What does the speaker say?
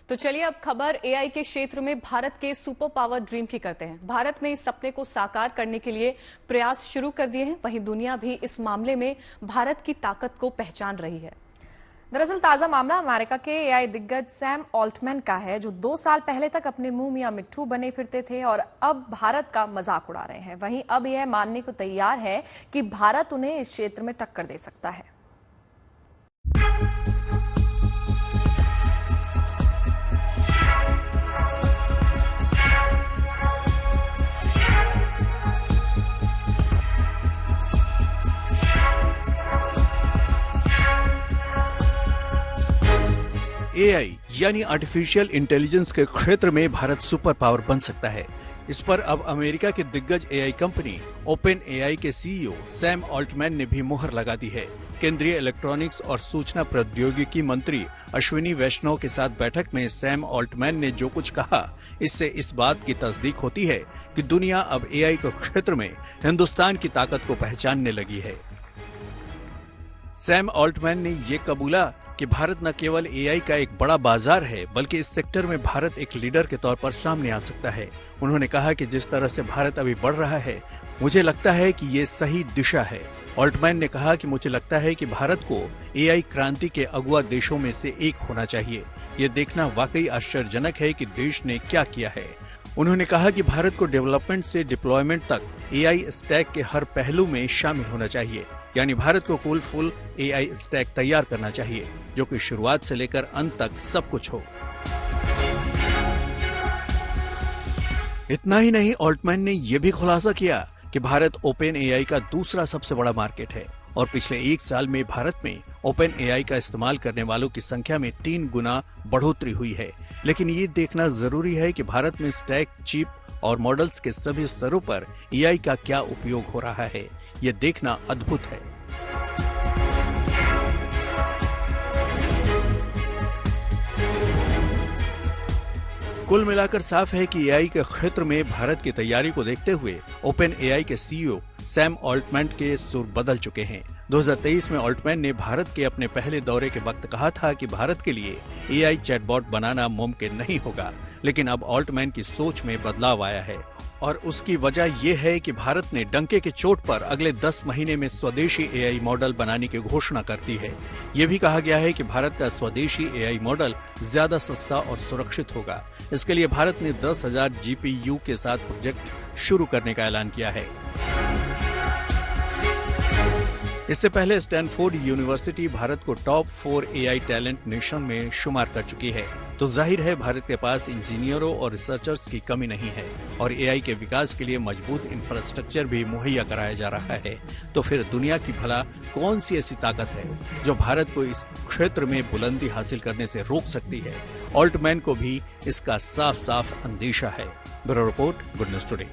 तो चलिए अब खबर एआई के क्षेत्र में भारत के सुपर पावर ड्रीम की करते हैं। भारत में इस सपने को साकार करने के लिए प्रयास शुरू कर दिए हैं। वहीं दुनिया भी इस मामले में भारत की ताकत को पहचान रही है। दरअसल ताजा मामला अमेरिका के एआई दिग्गज सैम ऑल्टमैन का है, जो 2 साल पहले तक अपने मुंह मियां मिट्ठू बने फिरते थे और अब भारत का मजाक उड़ा रहे हैं। वहीं अब यह मानने को तैयार है कि भारत उन्हें इस क्षेत्र में टक्कर दे सकता है। एआई यानी आर्टिफिशियल इंटेलिजेंस के क्षेत्र में भारत सुपर पावर बन सकता है। इस पर अब अमेरिका की दिग्गज एआई कंपनी ओपन एआई के सीईओ सैम ऑल्टमैन ने भी मुहर लगा दी है। केंद्रीय इलेक्ट्रॉनिक्स और सूचना प्रौद्योगिकी मंत्री अश्विनी वैष्णव के साथ बैठक में सैम ऑल्टमैन ने जो कुछ कहा, इससे इस बात की तस्दीक होती है कि दुनिया अब एआई के क्षेत्र में हिंदुस्तान की ताकत को पहचानने लगी है। सैम ऑल्टमैन ने ये कबूला कि भारत न केवल एआई का एक बड़ा बाजार है, बल्कि इस सेक्टर में भारत एक लीडर के तौर पर सामने आ सकता है। उन्होंने कहा कि जिस तरह से भारत अभी बढ़ रहा है, मुझे लगता है कि ये सही दिशा है। ऑल्टमैन ने कहा कि मुझे लगता है कि भारत को एआई क्रांति के अगुआ देशों में से एक होना चाहिए। ये देखना वाकई आश्चर्यजनक है कि देश ने क्या किया है। उन्होंने कहा कि भारत को डेवलपमेंट से डिप्लॉयमेंट तक एआई स्टैक के हर पहलू में शामिल होना चाहिए, यानी भारत को फुल एआई स्टैक तैयार करना चाहिए, जो कि शुरुआत से लेकर अंत तक सब कुछ हो। इतना ही नहीं, ऑल्टमैन ने यह भी खुलासा किया कि भारत ओपन एआई का दूसरा सबसे बड़ा मार्केट है और पिछले 1 साल में भारत में ओपन एआई का इस्तेमाल करने वालों की संख्या में 3 गुना बढ़ोतरी हुई है। लेकिन ये देखना जरूरी है कि भारत में स्टैक, चिप और मॉडल्स के सभी स्तरों पर एआई का क्या उपयोग हो रहा है। ये देखना अद्भुत है। कुल मिलाकर साफ है कि एआई के क्षेत्र में भारत की तैयारी को देखते हुए ओपन एआई के सीईओ सैम ऑल्टमैन के सुर बदल चुके हैं। 2023 में ऑल्टमैन ने भारत के अपने पहले दौरे के वक्त कहा था कि भारत के लिए एआई चैटबॉट बनाना मुमकिन नहीं होगा, लेकिन अब ऑल्टमैन की सोच में बदलाव आया है और उसकी वजह यह है कि भारत ने डंके के चोट पर अगले 10 महीने में स्वदेशी एआई मॉडल बनाने की घोषणा कर दी है। ये भी कहा गया है कि भारत का स्वदेशी एआई मॉडल ज्यादा सस्ता और सुरक्षित होगा। इसके लिए भारत ने 10,000 जीपीयू के साथ प्रोजेक्ट शुरू करने का ऐलान किया है। इससे पहले स्टैनफोर्ड यूनिवर्सिटी भारत को टॉप 4 एआई टैलेंट नेशन में शुमार कर चुकी है। तो जाहिर है भारत के पास इंजीनियरों और रिसर्चर्स की कमी नहीं है और एआई के विकास के लिए मजबूत इंफ्रास्ट्रक्चर भी मुहैया कराया जा रहा है। तो फिर दुनिया की भला कौन सी ऐसी ताकत है जो भारत को इस क्षेत्र में बुलंदी हासिल करने से रोक सकती है? ऑल्टमैन को भी इसका साफ साफ अंदेशा है। Bureau report, good news today.